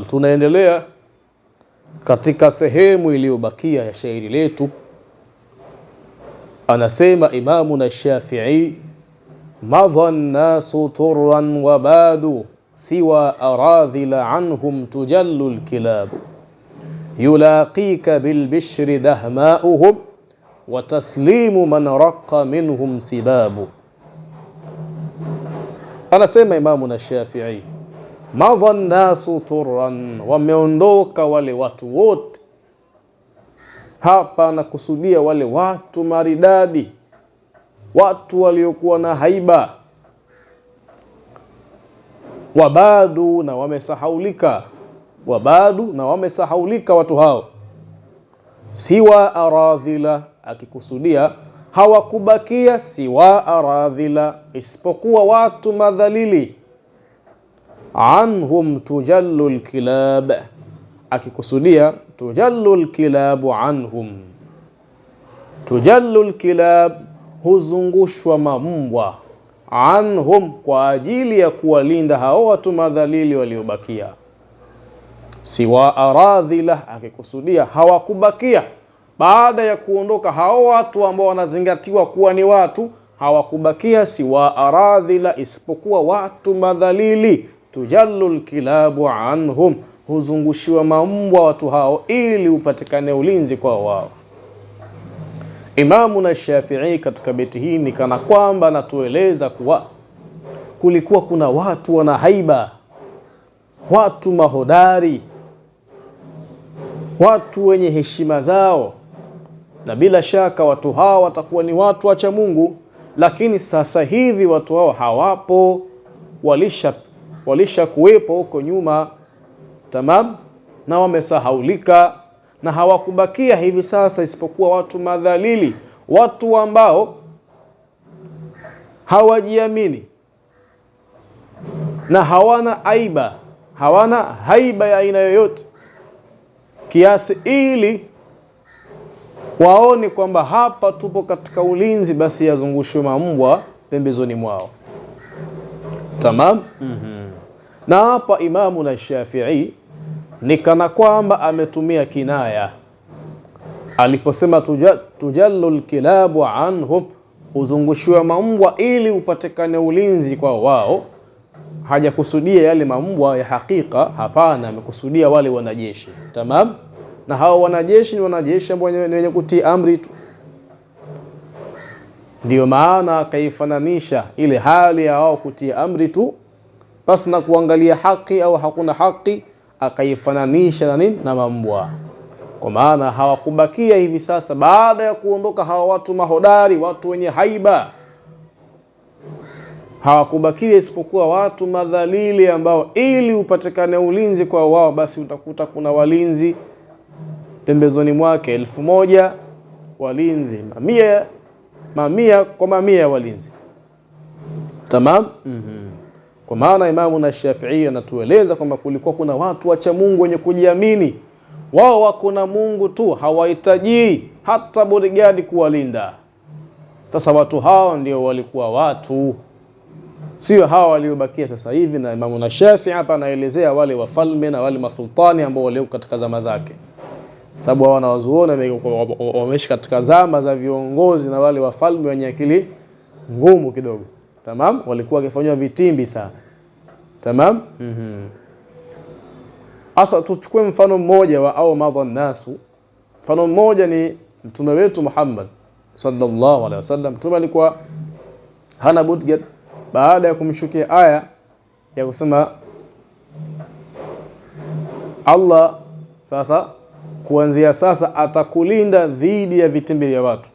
Naam, tunaendelea katika sehemu iliyobakia ya shairi letu. Anasema Imamuna Shafi'i, madha nasu turran wa badu siwa aradhila anhum tujallu alkilabu yulaqika bilbishri dahma'uhum wa taslimu man raqqa minhum sibabu. Anasema Imamuna Shafi'i, madha nasu turran, wameondoka wale watu wote. Hapa nakusudia wale watu maridadi, watu waliokuwa na haiba. Wabadu, na wamesahaulika. Wabadu, na wamesahaulika watu hao. Siwa aradhila, akikusudia hawakubakia siwa aradhila, isipokuwa watu madhalili. Anhum tujallu alkilab, akikusudia tujallu alkilabu anhum. Tujallu alkilab, huzungushwa mambwa. Anhum, kwa ajili ya kuwalinda hao watu madhalili waliobakia. Siwa aradhila, akikusudia hawakubakia baada ya kuondoka hao watu ambao wanazingatiwa kuwa ni watu. Hawakubakia siwa aradhila, isipokuwa watu madhalili. Tujallu alkilabu anhum, huzungushiwa mambwa watu hao ili upatikane ulinzi kwa wao. Imamuna Shafi'i katika beti hii ni kana kwamba anatueleza kuwa kulikuwa kuna watu wana haiba, watu mahodari, watu wenye heshima zao, na bila shaka watu hao watakuwa ni watu wacha Mungu. Lakini sasa hivi watu hao hawapo, walisha kuwepo huko nyuma, tamam, na wamesahaulika na hawakubakia hivi sasa isipokuwa watu madhalili, watu ambao hawajiamini na hawana aiba, hawana haiba ya aina yoyote, kiasi ili waone kwamba hapa tupo katika ulinzi, basi yazungushwe mambwa pembezoni mwao. Tamam. Na hapa Imamuna Shafi'i ni kana kwamba ametumia kinaya aliposema tujallu alkilabu anhum, uzungushiwa mambwa ili upatikane ulinzi kwa wao. Hajakusudia yale mambwa ya hakika, hapana, amekusudia wale wanajeshi. Tamam. Na hao wanajeshi ni wanajeshi ambao wenye kutii amri tu. Ndio maana akaifananisha ile hali ya wao kutii amri tu basi na kuangalia haki au hakuna haki, akaifananisha na nini? Na mambwa. Kwa maana hawakubakia hivi sasa baada ya kuondoka hawa watu mahodari, watu wenye haiba. Hawakubakia isipokuwa watu madhalili ambao ili upatikane ulinzi kwa wao, basi utakuta kuna walinzi pembezoni mwake 1000 walinzi, mamia kwa mamia walinzi. Tamam. Kwa maana Imamuna Shafi'i anatueleza kwamba kulikuwa kuna watu wacha Mungu wenye kujiamini. Wao wako na Mungu tu, hawahitaji hata bodyguard kuwalinda. Sasa watu hao ndio walikuwa watu, sio hawa waliobakia sasa hivi. Na Imamuna Shafi'i hapa anaelezea wale wafalme na wale masultani ambao walio katika zama zake, sababu hao wanawazuona wameishi katika zama za viongozi na wale wafalme wenye akili ngumu kidogo. Tamam, walikuwa wakifanywa vitimbi sana. Tamam. Asa tuchukue mfano mmoja wa au madha nasu. Mfano mmoja ni mtume wetu Muhammad sallallahu alaihi wasallam. Mtume alikuwa hana bodyguard baada ya kumshukia aya ya kusema Allah sasa kuanzia sasa atakulinda dhidi ya vitimbi vya watu.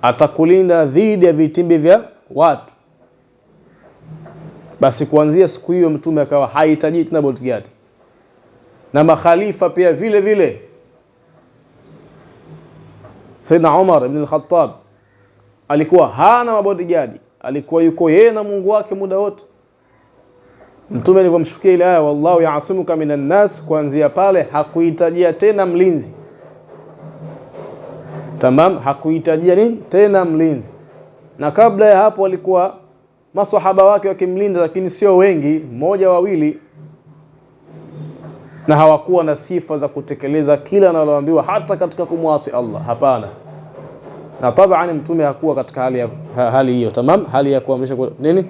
Atakulinda dhidi ya vitimbi vya watu. Basi kuanzia siku hiyo mtume akawa hahitaji tena bodyguard. Na makhalifa pia vile vile. Sayyidina Umar ibn al-Khattab alikuwa hana bodyguard, alikuwa yuko yeye na Mungu wake muda wote. Mtume alipomshukia ile aya wallahu ya'asimuka minan nas, kuanzia pale hakuhitajia tena mlinzi. Tamam, hakuhitajia nini tena mlinzi. Na kabla ya hapo alikuwa maswahaba wake wakimlinda, lakini sio wengi, mmoja wawili, na hawakuwa na sifa za kutekeleza kila analoambiwa hata katika kumwasi Allah. Hapana. Na tabani mtume hakuwa katika hali hiyo, tamam, hali ya kuamrisha nini,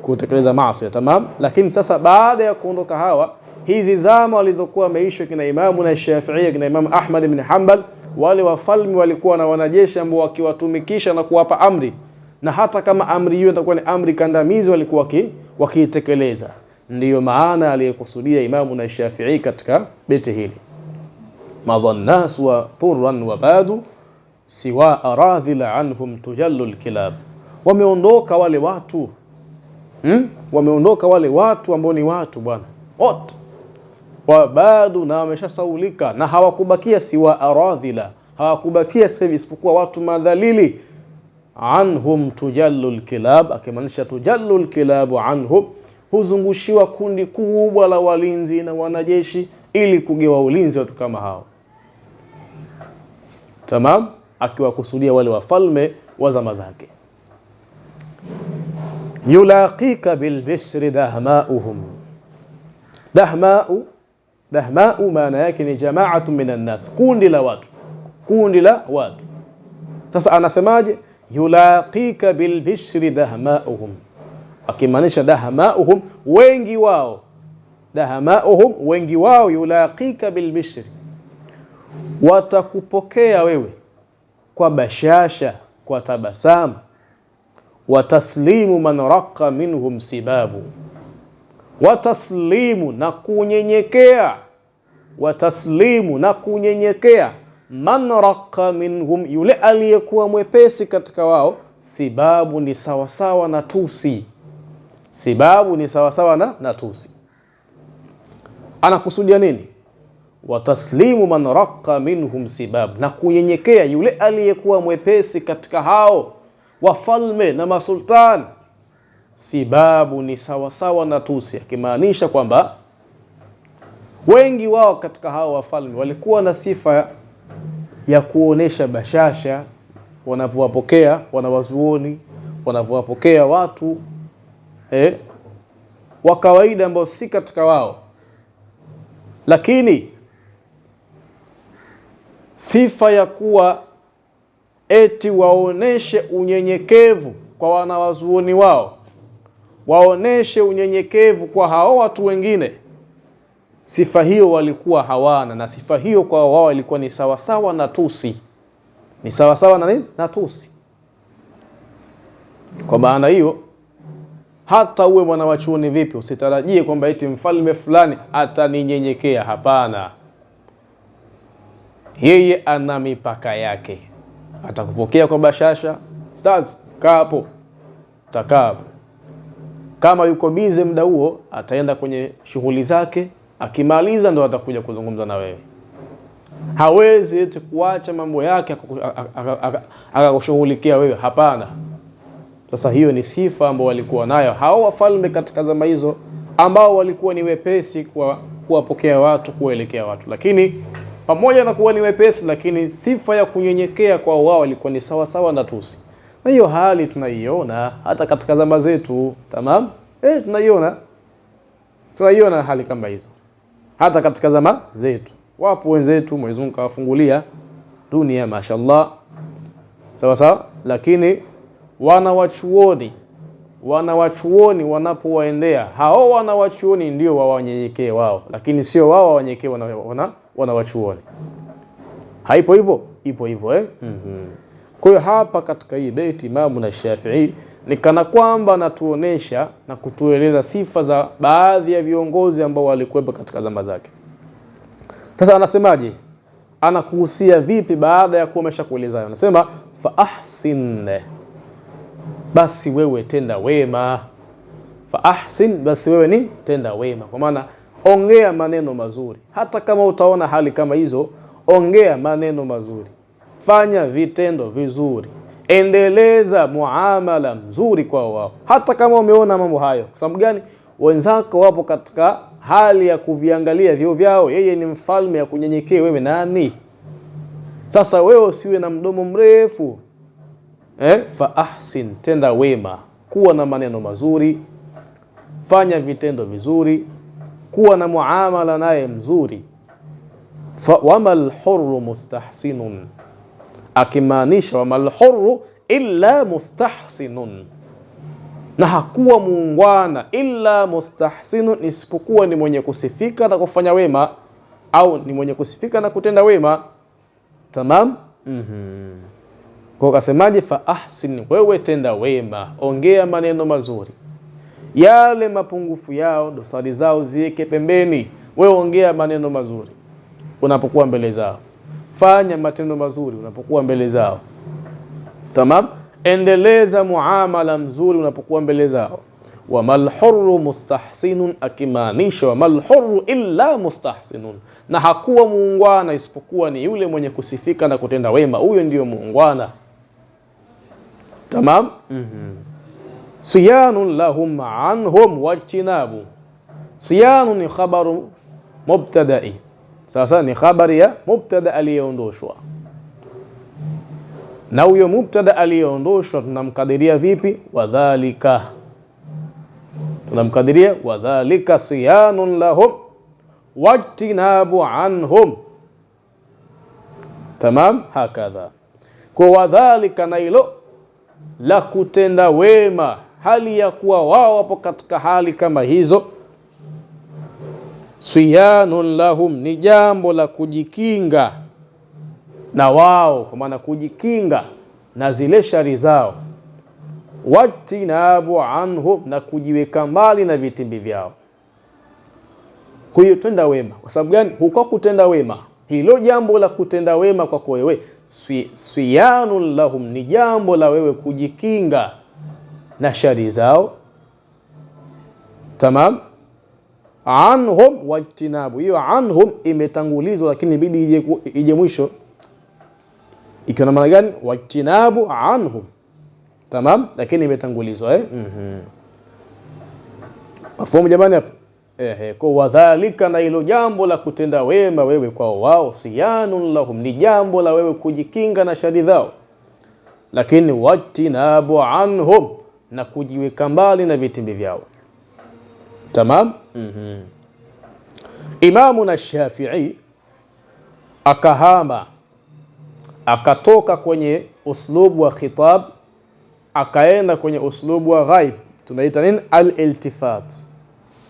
kutekeleza maasi, tamam. Lakini sasa baada ya kuondoka hawa, hizi zama walizokuwa wameishi kina Imamu na Shafi'i, kina Imamu Ahmad ibn Hanbal, wale wafalme walikuwa na wanajeshi ambao wakiwatumikisha na kuwapa amri, na hata kama amri hiyo itakuwa ni amri kandamizi walikuwa wakiitekeleza. Ndiyo maana aliyekusudia Imamu na Shafi'i katika beti hili, madhannas wa turran wa badu siwa aradhila anhum tujallu alkilab. Wameondoka wale watu, wameondoka wale watu ambao ni watu bwana wote, wabadu, na wameshasaulika, na hawakubakia siwa aradhila, hawakubakia sasa isipokuwa watu madhalili. Anhum tujallu alkilab, akimaanisha tujallu alkilabu anhum, huzungushiwa kundi kubwa la walinzi na wanajeshi ili kugewa ulinzi watu kama hao, tamam, akiwakusudia wale wafalme wa zama zake. Yulaqika bilbishri dahma'uhum. Dahma'u maana yake ni jama'atu minan nas, kundi la watu, kundi la watu. Sasa anasemaje? Yulaqika bilbishri dahma'uhum, akimaanisha dahma'uhum, wengi wao, dahma'uhum, wengi wao, yulaqika bilbishri, watakupokea wewe kwa bashasha, kwa tabasamu, wataslimu man raqa minhum sibabu, wataslimu, na kunyenyekea, wataslimu, na kunyenyekea, man raqa minhum, yule aliyekuwa mwepesi katika wao, sibabu ni sawasawa na tusi, sibabu ni sawasawa na tusi. Anakusudia nini? Wataslimu man raqa minhum sibab, na kunyenyekea yule aliyekuwa mwepesi katika hao wafalme na masultan, sibabu ni sawasawa na tusi, akimaanisha kwamba wengi wao katika hao wafalme walikuwa na sifa ya kuonesha bashasha wanavyowapokea wanawazuoni, wanavyowapokea watu wa kawaida ambao si katika wao, lakini sifa ya kuwa eti waoneshe unyenyekevu kwa wanawazuoni wao, waoneshe unyenyekevu kwa hao watu wengine, sifa hiyo walikuwa hawana, na sifa hiyo kwa wao ilikuwa ni sawasawa na tusi, ni sawasawa na nini? Na tusi. Kwa maana hiyo, hata uwe mwanawachuoni vipi, usitarajie kwamba eti mfalme fulani ataninyenyekea. Hapana, yeye ana mipaka yake. Atakupokea kwa bashasha, stars, kaa hapo, takaa. Kama yuko bize muda huo, ataenda kwenye shughuli zake, akimaliza ndo atakuja kuzungumza na wewe. Hawezi eti kuacha mambo yake akakushughulikia wewe. Hapana. Sasa hiyo ni sifa ambayo walikuwa nayo hao wafalme katika zama hizo, ambao walikuwa ni wepesi kwa kuwapokea watu, kuelekea watu. Lakini pamoja na kuwa ni wepesi, lakini sifa ya kunyenyekea kwa wao ilikuwa ni sawa sawa na tusi. Na hiyo hali tunaiona hata katika zama zetu, tamam? Tunaiona hali kama hizo hata katika zama zetu. Wapo wenzetu Mwenyezi Mungu kawafungulia dunia mashallah, sawa sawa, lakini wanawachuoni wanapowaendea hao wanawachuoni ndio wawanyenyekee wao, lakini sio wao wanyenyekee wanawachuoni. Haipo hivyo, ipo hivyo Kwa hiyo hapa katika hii beti Imamu na Shafi'i ni kana kwamba anatuonesha na kutueleza sifa za baadhi ya viongozi ambao walikuwepo katika zama zake. Sasa anasemaje? Anakuhusia vipi baada ya kuwa ameshakueleza? Anasema fa ahsin, basi wewe tenda wema. Fa ahsin, basi wewe ni tenda wema, kwa maana ongea maneno mazuri. Hata kama utaona hali kama hizo, ongea maneno mazuri, fanya vitendo vizuri, endeleza muamala mzuri kwa wao, hata kama umeona mambo hayo. Kwa sababu gani? Wenzako wapo katika hali ya kuviangalia vyo vyao. Yeye ni mfalme, ya kunyenyekea, wewe nani? Sasa wewe usiwe na mdomo mrefu. Fa ahsin, tenda wema, kuwa na maneno mazuri, fanya vitendo vizuri, kuwa na muamala naye mzuri. Wamal hurru mustahsinun, akimaanisha wamal hurru illa mustahsinun, na hakuwa muungwana illa mustahsinun, isipokuwa ni mwenye kusifika na kufanya wema, au ni mwenye kusifika na kutenda wema. Tamam. Kwa kasemaje? Fa ahsin, wewe tenda wema, ongea maneno mazuri, yale mapungufu yao, dosari zao ziweke pembeni, wewe ongea maneno mazuri unapokuwa mbele zao, fanya matendo mazuri unapokuwa mbele zao. Tamam. Endeleza muamala mzuri unapokuwa mbele zao. Wamal hurru mustahsinun, akimaanisha wamal hurru illa mustahsinun, na hakuwa muungwana isipokuwa ni yule mwenye kusifika na kutenda wema, huyo ndiyo muungwana. Tamam. Siyanun lahum anhum wajtinabu. Siyanun ni khabaru mubtada'i. Sasa ni khabari ya mubtada aliyeondoshwa, na huyo mubtada aliyeondoshwa tunamkadiria vipi? Wadhalika, tunamkadiria wadhalika siyanun lahum wajtinabu anhum. Tamam, hakadha. Kwa wadhalika, na hilo la kutenda wema, hali ya kuwa wao wapo katika hali kama hizo. Siyanun lahum, ni jambo la kujikinga na wao, kwa maana kujikinga na zile shari zao. Wajtinabu anhum, na kujiweka mbali na vitimbi vyao. Kwa hiyo tenda wema. Kwa sababu gani? Huko kutenda wema, hilo jambo la kutenda wema kwako wewe, siyanun lahum, ni jambo la wewe kujikinga na shari zao. Tamam. Anhum wajtinabu, hiyo anhum imetangulizwa, lakini ibidi ije mwisho, ikiwa na maana gani? Wajtinabu anhum. Tamam, lakini imetangulizwa mafumu jamani hapo. Kwa wadhalika, na hilo jambo la kutenda wema wewe kwa wao, siyanun lahum, ni jambo la wewe kujikinga na shari zao, lakini wajtinabu anhum, na kujiweka mbali na vitimbi vyao. Tamam. Imamuna Shafi'i akahama, akatoka kwenye uslubu wa khitab, akaenda kwenye uslubu wa ghaib, tunaita nini? Al-iltifat.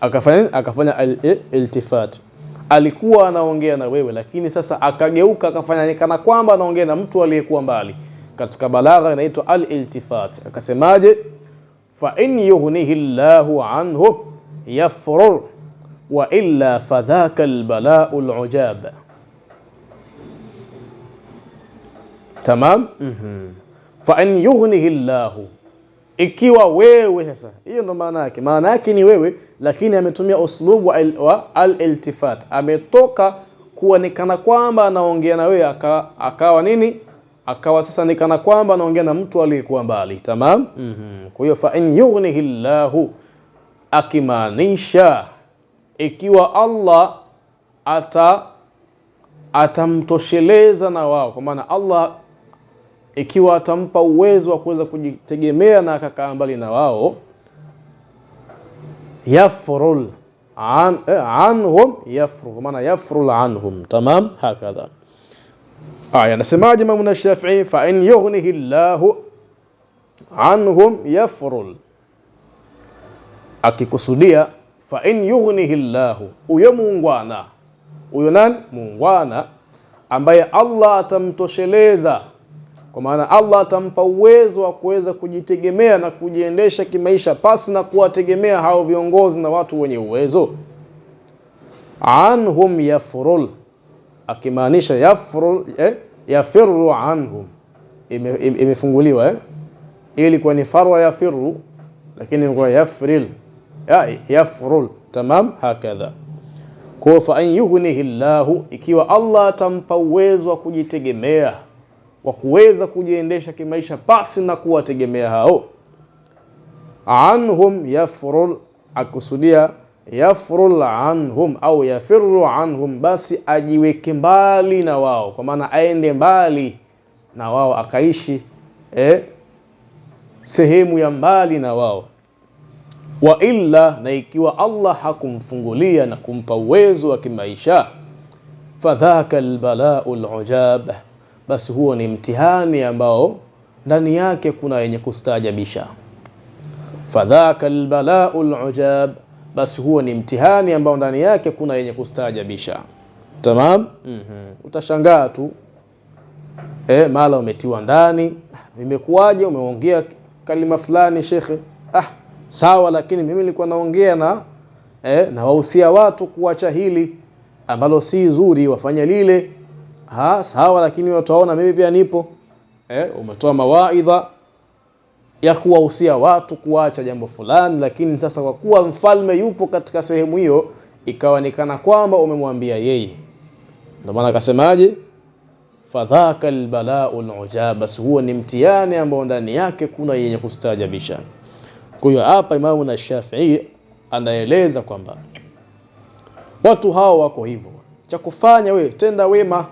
Akafanya al-iltifat. Alikuwa anaongea na wewe, lakini sasa akageuka akafanya kana kwamba anaongea na mtu aliyekuwa mbali. Katika balagha inaitwa al-iltifat. Akasemaje? Fa in yughnihi Allahu anhu yafrur wa illa fadhaka albala'u al'ujab. Tamam. Fa in yughnihi Allahu, ikiwa wewe sasa, hiyo ndo maana yake. Maana yake ni wewe, lakini ametumia uslubu wa al-iltifat. Ametoka kuwa ni kana kwamba anaongea na wewe, akawa nini? Akawa sasa ni kana kwamba anaongea na mtu aliyekuwa mbali. Tamam. Kwa hiyo fa in yughnihi Allahu, akimaanisha ikiwa Allah atamtosheleza na wao, kwa maana Allah ikiwa atampa uwezo wa kuweza kujitegemea na akakaa mbali na wao, yafrul anhum, yafrul, kwa maana yafrul anhum. Tamam, hakadha. Aya nasemaje Imam Shafi'i? Fa in yughnihi Allahu anhum yafrul, akikusudia fa in yughnihi Allahu, huyo muungwana, huyo nani? Muungwana ambaye Allah atamtosheleza, kwa maana Allah atampa uwezo wa kuweza kujitegemea na kujiendesha kimaisha pasi na kuwategemea hao viongozi na watu wenye uwezo. Anhum yafrul, akimaanisha yafrul, yafirru anhum, imefunguliwa ili kwa ni farwa yafirru, lakini kwa yafril, yafrul. Tamam, hakadha. Kwa fa an yughnihi Allahu, ikiwa Allah atampa uwezo wa kujitegemea, wa kuweza kujiendesha kimaisha pasi na kuwategemea hao. Anhum yafrul, akusudia yafrul anhum au yafirru anhum, basi ajiweke mbali na wao, kwa maana aende mbali na wao, akaishi sehemu ya mbali na wao. Wa illa, na ikiwa Allah hakumfungulia na kumpa uwezo wa kimaisha, fadhaka albala'u alujab, basi huo ni mtihani ambao ndani yake kuna yenye kustaajabisha. Fadhaka albala'u alujab, basi huo ni mtihani ambao ndani yake kuna yenye kustaajabisha. Tamam? Utashangaa tu mala umetiwa ndani, imekuwaje umeongea kalima fulani shekhe? Sawa, lakini mimi nilikuwa naongea na wahusia watu kuacha hili ambalo si zuri, wafanya lile. Sawa, lakini wataona mimi pia nipo. Umetoa mawaidha ya kuwahusia watu kuacha jambo fulani, lakini sasa kwa kuwa mfalme yupo katika sehemu hiyo, ikawa ni kana kwamba umemwambia yeye. Ndio maana akasemaje? Fadhaka albala'u alujab, basi huo ni mtihani ambao ndani yake kuna yenye kustaajabisha. Kwa hiyo hapa Imamu Shafi'i anaeleza kwamba watu hao wako hivyo. Cha kufanya wewe, tenda wema.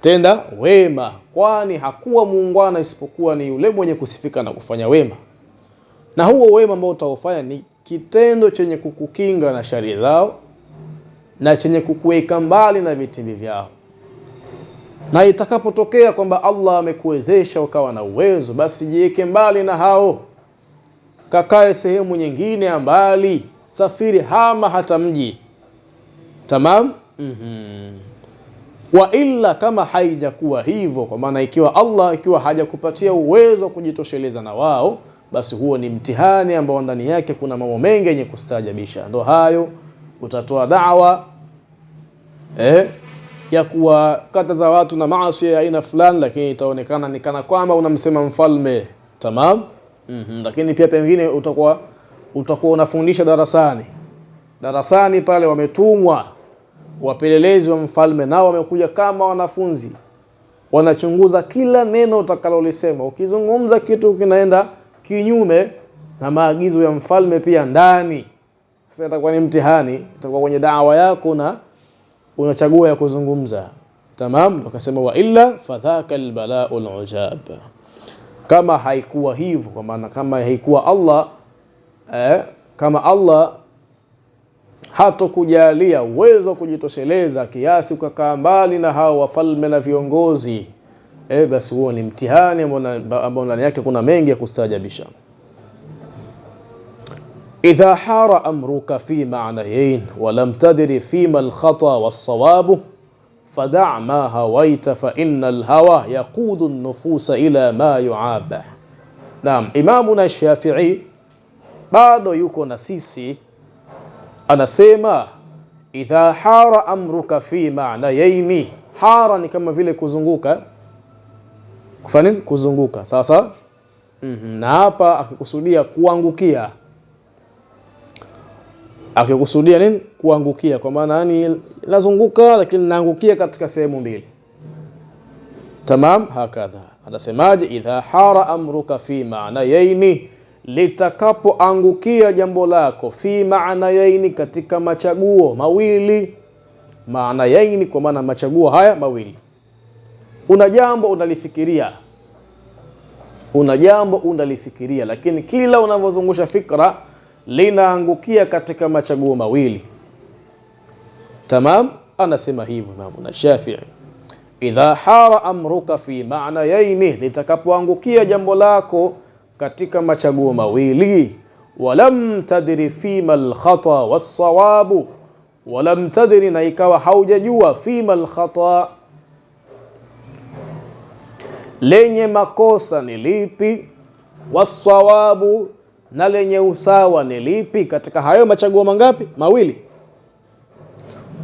Tenda wema, kwani hakuwa muungwana isipokuwa ni yule mwenye kusifika na kufanya wema. Na huo wema ambao utaufanya ni kitendo chenye kukukinga na shari zao na chenye kukuweka mbali na vitimbi vyao. Na itakapotokea kwamba Allah amekuwezesha ukawa na uwezo, basi jiweke mbali na hao, kakae sehemu nyingine ya mbali, safiri, hama hata mji. Tamam? Wa illa, kama haijakuwa hivyo, kwa maana ikiwa hajakupatia uwezo wa kujitosheleza na wao, basi huo ni mtihani ambao ndani yake kuna mambo mengi yenye kustaajabisha. Ndio hayo, utatoa da'wa ya kuwakataza watu na maasi ya aina fulani, lakini itaonekana ni kana kwamba unamsema mfalme. Tamam? Lakini pia pengine utakuwa unafundisha darasani pale, wametumwa wapelelezi wa mfalme, nao wamekuja kama wanafunzi, wanachunguza kila neno utakalolisema. Ukizungumza kitu kinaenda kinyume na maagizo ya mfalme pia ndani, sasa itakuwa ni mtihani, itakuwa kwenye da'wa yako na unachagua ya kuzungumza. Tamam? Wakasema wa illa fadhaka albala'u alujab. Kama haikuwa hivyo, kwa maana kama haikuwa Allah hatokujalia uwezo kujitosheleza kiasi ukakaa mbali na hao wafalme na viongozi, basi huo ni mtihani ambao ndani yake kuna mengi ya kustaajabisha. Idha hara amruka fi ma'nayayn wa lam tadri fima al-khata was-sawab fada' ma hawaita fa innal hawa yaqudu an-nufusa ila ma yu'ab. Naam, Imamu Shafi'i bado yuko na sisi, anasema idha hara amruka fi ma'nayayn. Hara ni kama vile kuzunguka, kufanya nini? Kuzunguka. Sasa na hapa akikusudia kuangukia, akikusudia nini? Kuangukia, kwa maana yani lazunguka lakini naangukia katika sehemu mbili. Tamam? Hakadha anasemaje? Idha hara amruka fi ma'nayayn, litakapoangukia jambo lako, fi ma'nayayn, katika machaguo mawili. Ma'nayayn kwa maana machaguo haya mawili. Una jambo unalifikiria, lakini kila unavyozungusha fikra linaangukia katika machaguo mawili. Tamam? Anasema hivyo Imamu Shafi'i, idha hara amruka fi ma'nayayn, litakapoangukia jambo lako katika machaguo mawili. Walam tadri fima al-khata was-sawab, walam tadri, na ikawa haujajua, fima al-khata, lenye makosa ni lipi, was-sawabu, na lenye usawa ni lipi, katika hayo machaguo mangapi? Mawili.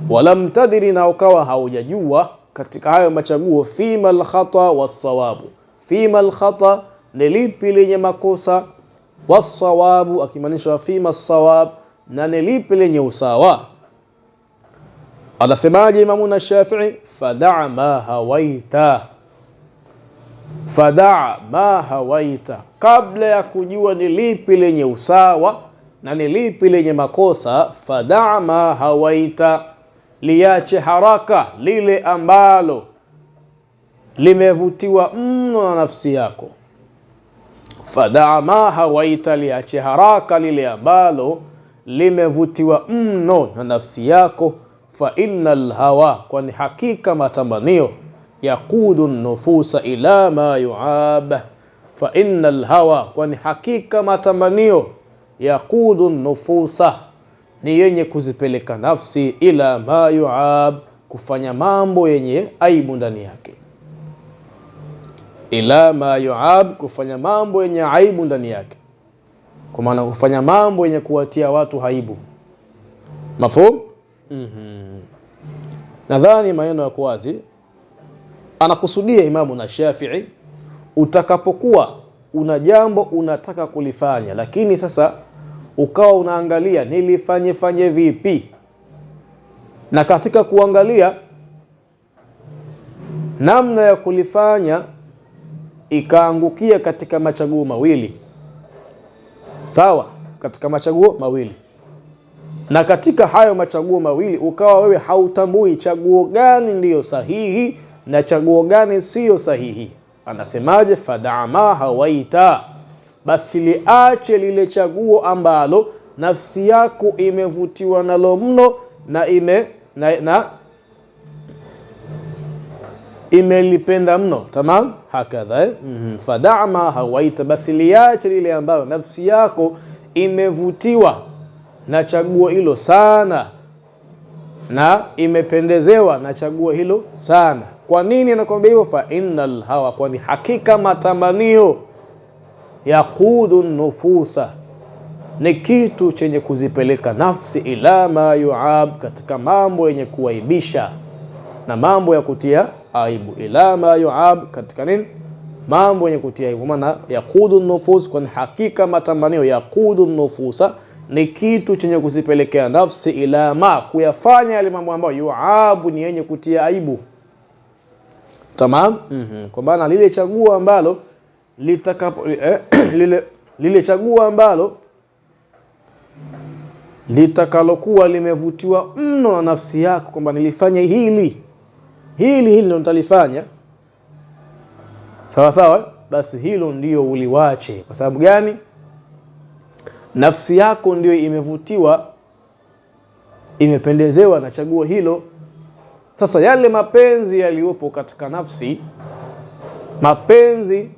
Walam tadri, na ukawa haujajua katika hayo machaguo, fima al-khata was-sawabu. Fima al-khata ni lipi lenye makosa, was-sawabu akimaanisha fima as-sawab, na ni lipi lenye usawa. Anasemaje Imamu Shafi'i? Fada' ma hawaita. Fada' ma hawaita, kabla ya kujua ni lipi lenye usawa na ni lipi lenye makosa, fada' ma hawaita, liache haraka lile ambalo limevutiwa mno na nafsi yako. fadaa ma hawaita, liache haraka lile ambalo limevutiwa mno na nafsi yako. Fa innal hawa, kwani hakika matamanio, yaqudu nufusa ila ma yuab. Fa innal hawa, kwani hakika matamanio, yaqudu nufusa, ni yenye kuzipeleka nafsi, ila ma yuab, kufanya mambo yenye aibu ndani yake. Ila ma yuab, kufanya mambo yenye aibu ndani yake, kwa maana kufanya mambo yenye kuwatia watu aibu. Mafhum? Nadhani maneno yako wazi. Anakusudia Imamu na Shafi'i, utakapokuwa una jambo unataka kulifanya, lakini sasa ukawa unaangalia nilifanye vipi, na katika kuangalia namna ya kulifanya ikaangukia katika machaguo mawili. Sawa, katika machaguo mawili, na katika hayo machaguo mawili ukawa wewe hautambui chaguo gani ndiyo sahihi na chaguo gani siyo sahihi. Anasemaje? fadaa ma hawaita, basi liache lile chaguo ambalo nafsi yako imevutiwa nalo mno na imelipenda mno. Tamam, hakadha. Fadaa ma hawaita, basi liache lile ambalo nafsi yako imevutiwa na chaguo hilo sana na imependezewa na chaguo hilo sana. Kwa nini anakuambia hivyo? Fa innal hawa, kwani hakika matamanio, yaqudu nufusa, ni kitu chenye kuzipeleka nafsi, ila ma yuab, katika mambo yenye kuaibisha na mambo ya kutia aibu. Ila ma yuab, katika nini? Mambo yenye kutia aibu. Maana yaqudu nufus, kwani hakika matamanio, yaqudu nufusa, ni kitu chenye kuzipelekea nafsi, ila ma, kuyafanya yale mambo ambayo yuabu, ni yenye kutia aibu. Tamam. Kwa maana lile chaguo ambalo lile chaguo ambalo litakalokuwa limevutiwa mno na nafsi yako, kwamba nilifanye hili ndio nitalifanya, sawa sawa, basi hilo ndio uliwache. Kwa sababu gani? Nafsi yako ndio imevutiwa, imependezewa na chaguo hilo. Sasa yale mapenzi yaliyopo katika nafsi, mapenzi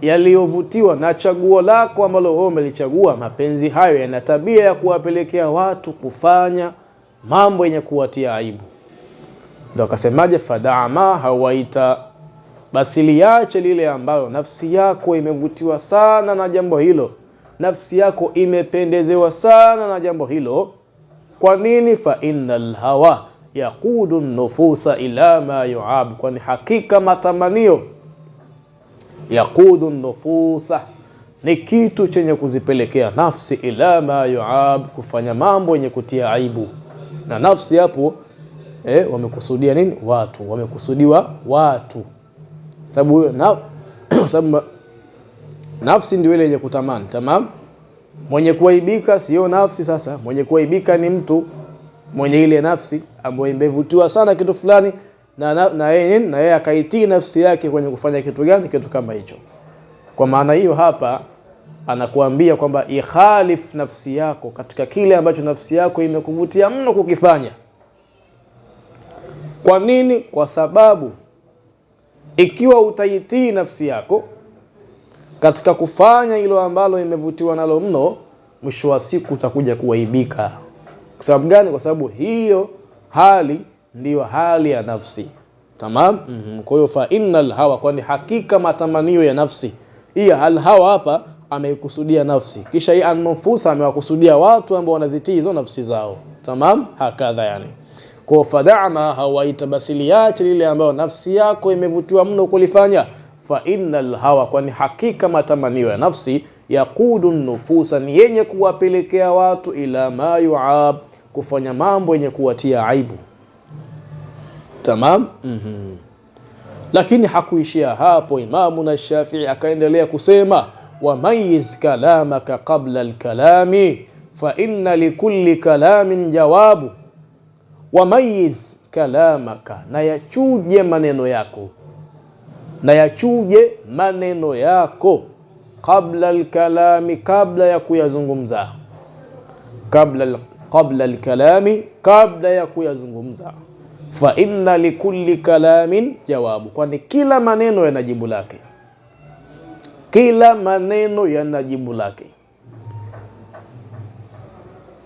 yaliyovutiwa na chaguo lako ambalo wewe umelichagua, mapenzi hayo yana tabia ya kuwapelekea watu kufanya mambo yenye kuwatia aibu. Ndio akasemaje? fadaa ma hawaita, basi liache lile ambalo nafsi yako imevutiwa sana na jambo hilo, nafsi yako imependezewa sana na jambo hilo. Kwa nini? Fa innal hawa yaqudu nufusa ila ma yuab, kwani hakika matamanio, yaqudu nufusa, ni kitu chenye kuzipelekea nafsi, ila ma yuab, kufanya mambo yenye kutia aibu. Na nafsi hapo wamekusudia nini? Watu, wamekusudiwa watu. Sababu nafsi ndio ile yenye kutamani. Tamam. Mwenye kuaibika sio nafsi. Sasa mwenye kuaibika ni mtu mwenye ile nafsi ambaye imevutiwa sana kitu fulani, na yeye akaitii nafsi yake kwenye kufanya kitu gani? Kitu kama hicho. Kwa maana hiyo hapa anakuambia kwamba ikhalif nafsi yako katika kile ambacho nafsi yako imekuvutia mno kukifanya. Kwa nini? Kwa sababu ikiwa utaitii nafsi yako katika kufanya hilo ambalo imevutiwa nalo mno, mwisho wa siku utakuja kuaibika. Kwa sababu gani? Kwa sababu hiyo hali ndiyo hali ya nafsi. Tamam. Kwa hiyo fa innal hawa, kwani hakika matamanio ya nafsi. Hii hawa hapa ameikusudia nafsi, kisha hii an-nufus amewakusudia watu ambao wanazitii hizo nafsi zao. Tamam, hakadha yani. Kwa fadaa ma hawaita, basi liache lile ambalo nafsi yako imevutiwa mno kulifanya. Fa innal hawa, kwani hakika matamanio ya nafsi, yaqudu nufusa, ni yenye kuwapelekea watu, ila ma yuab, kufanya mambo yenye kuwatia aibu. Tamam. Lakini hakuishia hapo. Imamu na Shafi'i akaendelea kusema, wa mayyiz kalamaka qabla al-kalami fa inna likulli kalamin jawabu. Wa mayyiz kalamaka, na yachuje maneno yako. na yachuje maneno yako qabla al-kalami, kabla ya kuyazungumza, qabla al-kalami, kabla ya kuyazungumza. Fa inna likulli kalamin jawabu, kwani kila maneno yana jibu lake, kila maneno yana jibu lake.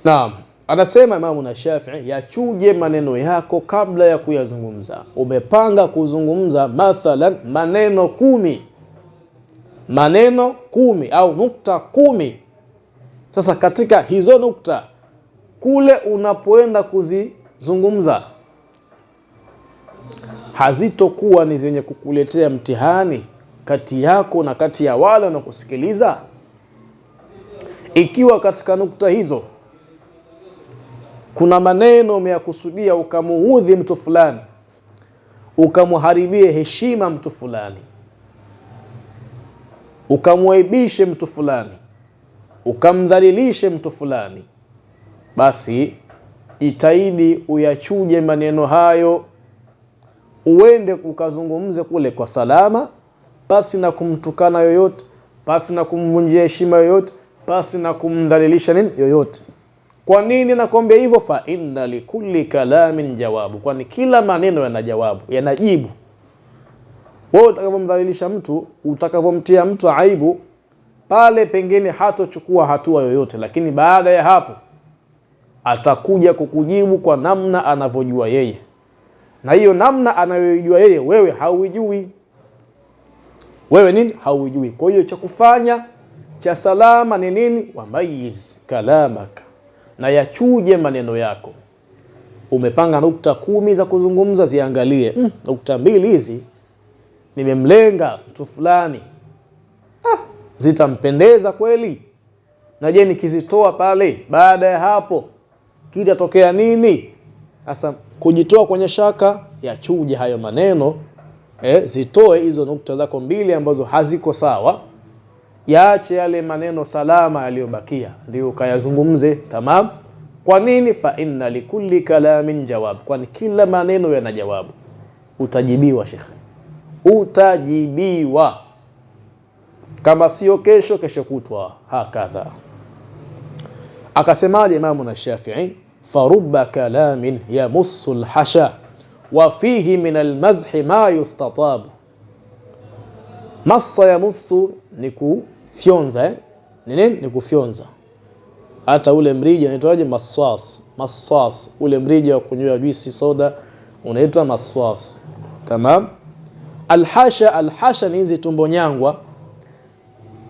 Naam, anasema Imamu Shafi'i, yachuje maneno yako kabla ya kuyazungumza. Umepanga kuzungumza mathalan maneno 10, maneno 10 au nukta 10. Sasa katika hizo nukta, kule unapoenda kuzizungumza hazitokuwa ni zenye kukuletea mtihani kati yako na kati ya wale wanakusikiliza. Ikiwa katika nukta hizo kuna maneno umeyakusudia ukamuudhi mtu fulani, ukamuharibie heshima mtu fulani, ukamwaibishe mtu fulani, ukamdhalilishe mtu fulani, basi jitahidi uyachuje maneno hayo, uende ukazungumze kule kwa salama, pasi na kumtukana yoyote, pasi na kumvunjia heshima yoyote, pasi na kumdhalilisha nini yoyote. Kwa nini nakwambia hivyo? Fa inna likulli kalamin jawabu, kwani kila maneno yana jawabu, yanajibu. Wewe utakapomdhalilisha mtu, utakapomtia mtu aibu, pale pengine hatochukua hatua yoyote, lakini baada ya hapo atakuja kukujibu kwa namna anavyojua yeye, na hiyo namna anayojua yeye wewe hauijui. Wewe nini? Hauijui. Kwa hiyo cha kufanya cha salama ni nini? Wamayiz kalamaka, na yachuje maneno yako. Umepanga nukta 10 za kuzungumza, ziangalie, nukta 2 hizi nimemlenga mtu fulani, zitampendeza kweli? Na je, nikizitoa pale, baada ya hapo kitatokea nini? Sasa kujitoa kwenye shaka, yachuje hayo maneno, zitoe hizo nukta zako 2 ambazo haziko sawa, yaache yale maneno salama yaliyobakia ndio ukayazungumze. Tamam. Kwa nini? Fa inna likulli kalamin jawab, kwani kila maneno yana jawabu. Utajibiwa shekhe, utajibiwa, kama sio kesho, kesho kutwa, hakadha. Akasemaje Imamu Shafi'i? Farubba kalamin yamussu alhasha wa fihi min almazhi ma yustatab. Massa yamussu ni kufyonza, nini? Ni kufyonza. Hata ule mrija unaitwaje? Maswas. Maswas, ule mrija wa kunywa juisi soda unaitwa maswas. Tamam. Alhasha, alhasha ni hizi tumbo nyangwa.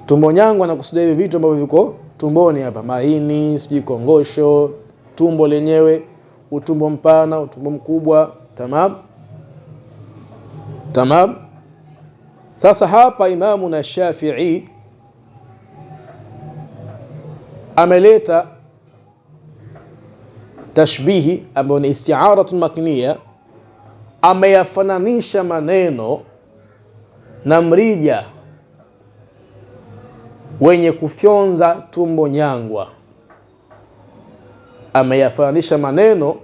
Tumbo nyangwa na kusudia hivi vitu ambavyo viko tumboni hapa, maini, sijui kongosho, tumbo lenyewe, utumbo mpana, utumbo mkubwa. Tamam. Tamam. Sasa hapa Imamu Shafi'i ameleta tashbihi ambayo ni isti'aratun makniya. Ameyafananisha maneno na mrija wenye kufyonza tumbo nyangwa. Ameyafananisha maneno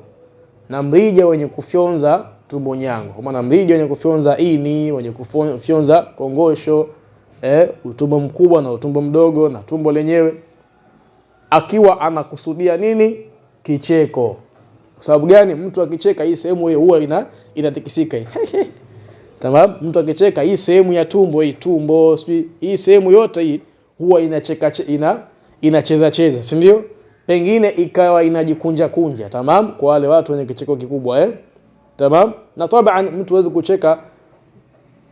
na mrija wenye kufyonza tumbo nyangwa, kwa maana mrija wenye kufyonza ini, wenye kufyonza kongosho, utumbo mkubwa na utumbo mdogo na tumbo lenyewe, akiwa anakusudia nini? Kicheko. Kwa sababu gani? Mtu akicheka hii sehemu hiyo huwa inatikisika hii. Tamam. Mtu akicheka hii sehemu ya tumbo, hii tumbo, hii sehemu yote hii huwa inacheka, inacheza cheza, si ndio? Pengine ikawa inajikunja kunja. Tamam. Kwa wale watu wenye kicheko kikubwa, tamam. Na taban mtu hawezi kucheka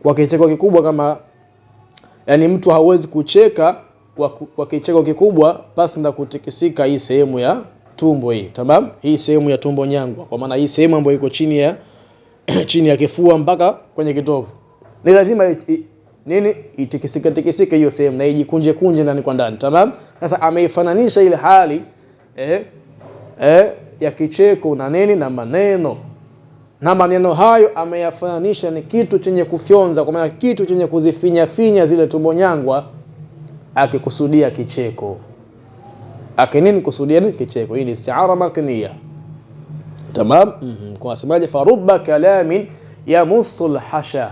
kwa kicheko kikubwa, kama yani mtu hawezi kucheka kwa kicheko kikubwa basi ndio kutikisika hii sehemu ya tumbo hii. Tamam. Hii sehemu ya tumbo nyangwa, kwa maana hii sehemu ambayo iko chini ya chini ya kifua mpaka kwenye kitovu, ni lazima nini? Itikisike hiyo sehemu na ijikunje kunje ndani kwa ndani. Tamam. Sasa ameifananisha ile hali ya kicheko na nini? Na maneno. Na maneno hayo ameyafananisha ni kitu chenye kufyonza, kwa maana kitu chenye kuzifinya zile tumbo nyangwa, akikusudia kicheko. Akinini kusudia nini? Kicheko. Hii ni isti'ara makniya. Tamam. Kwa sababu farubba kalamin yamussu alhasha,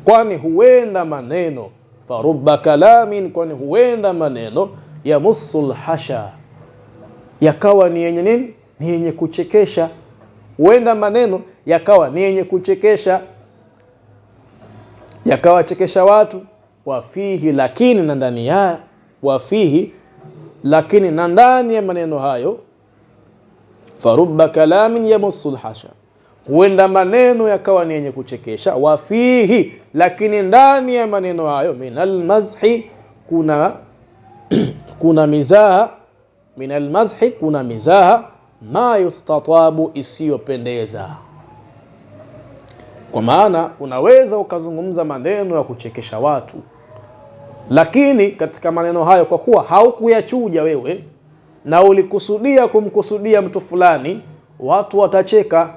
kwani huenda maneno, farubba kalamin, kwani huenda maneno yamussul hasha, yakawa ni yenye nini? Ni yenye kuchekesha. Huenda maneno yakawa ni yenye kuchekesha, yakawachekesha watu. Wafihi, lakini na ndani ya wafihi, lakini na ndani ya maneno hayo, farubba kalamin yamussul hasha, huenda maneno yakawa ni yenye kuchekesha. Wafihi, lakini ndani ya maneno hayo, minal mazhi, kuna mizaha, minal mazhi, kuna mizaha, ma yustatabu, isiyopendeza. Kwa maana unaweza ukazungumza maneno ya kuchekesha watu, lakini katika maneno hayo, kwa kuwa haukuyachuja wewe na ulikusudia kumkusudia mtu fulani, watu watacheka.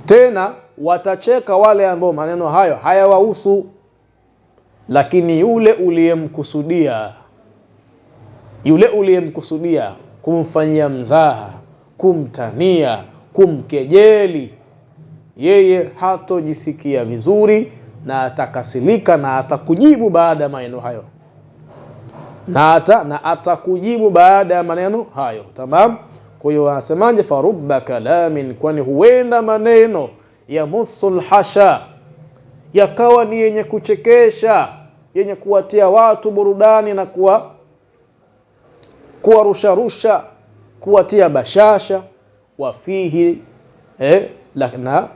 Tena watacheka wale ambao maneno hayo hayawahusu, lakini yule uliyemkusudia kumfanyia mzaha, kumtania, kumkejeli, yeye hatojisikia vizuri na atakasilika na atakujibu baada ya maneno hayo, na atakujibu baada ya maneno hayo. Tamam. Kwa hiyo anasemaje? Farubba kalamin, kwani huenda maneno yamussul hasha, yakawa ni yenye kuchekesha, yenye kuwatia watu burudani na kuwarusha, kuwatia bashasha. Wafihi,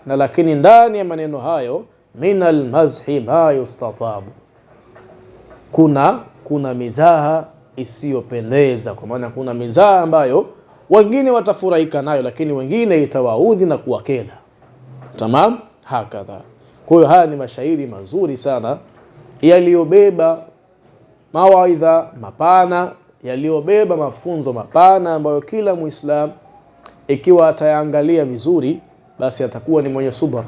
lakini ndani ya maneno hayo, minal mazhi ma yustatabu, kuna mizaha isiyopendeza. Kwa maana kuna mizaha ambayo wengine watafurahika nayo, lakini wengine itawaudhi na kuwakela. Tamam, hakadha. Kwa hiyo haya ni mashairi mazuri sana yaliyobeba mawaidha mapana, yaliyobeba mafunzo mapana, ambayo kila Muislam ikiwa atayaangalia vizuri, basi atakuwa ni mwenye subra,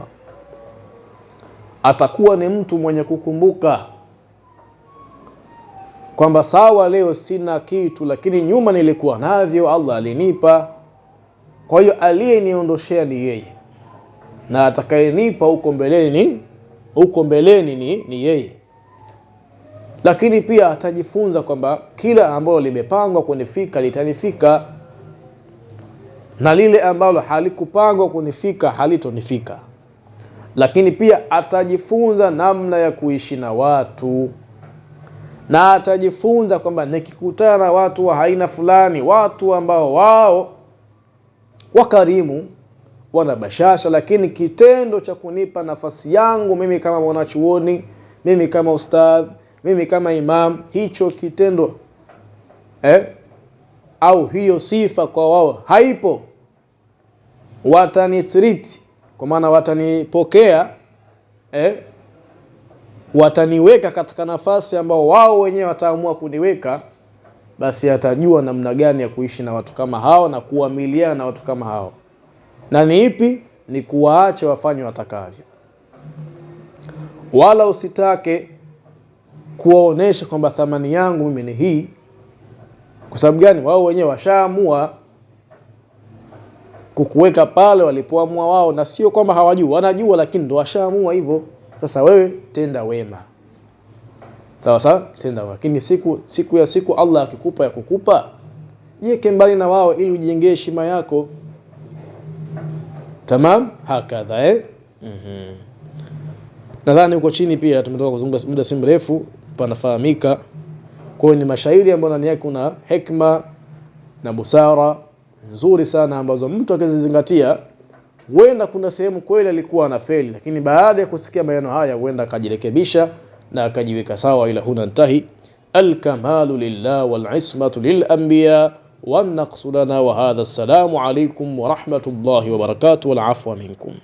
atakuwa ni mtu mwenye kukumbuka kwamba sawa, leo sina kitu, lakini nyuma nilikuwa navyo, Allah alinipa. Kwa hiyo aliyeniondoshea ni yeye, na atakayenipa huko mbeleni ni yeye. Lakini pia atajifunza kwamba kila ambalo limepangwa kunifika litanifika, na lile ambalo halikupangwa kunifika halitonifika. Lakini pia atajifunza namna ya kuishi na watu, na atajifunza kwamba nikikutana na watu wa aina fulani, watu ambao wao wakarimu, wana bashasha, lakini kitendo cha kunipa nafasi yangu mimi kama mwanachuoni, mimi kama ustadh, mimi kama imam, hicho kitendo au hiyo sifa kwa wao haipo, watanitreat, kwa maana watanipokea, wataniweka katika nafasi ambao wao wenyewe wataamua kuniweka, basi atajua namna gani ya kuishi na watu kama hao na kuamiliana na watu kama hao. Na ni ipi? Ni kuwaacha wafanye watakavyo, wala usitake kuwaonesha kwamba thamani yangu mimi ni hii. Kwa sababu gani? Wao wenyewe washaamua kukuweka pale walipoamua wao, na sio kwamba hawajui, wanajua, lakini ndo washaamua hivyo. Sasa wewe tenda wema, sawa, tenda wema. Lakini siku ya siku Allah akikupa ya kukupa, jiweke mbali na wao ili ujengee heshima yako. Tamam, hakadha. Nadhani huko chini pia tumetoka kuzungumza muda si mrefu, panafahamika. Kwa hiyo ni mashairi ambayo ndani yake kuna hekima na busara nzuri sana, ambazo mtu akizizingatia, huenda kuna sehemu kweli alikuwa anafeli, lakini baada ya kusikia maneno haya huenda akajirekebisha na akajiweka sawa. Ila huna ntahi. Al-kamalu lillah wal ismatu lil anbiya wan naqsu lana wa hadha. Assalamu alaykum wa rahmatullahi wa barakatuh wal afwa minkum.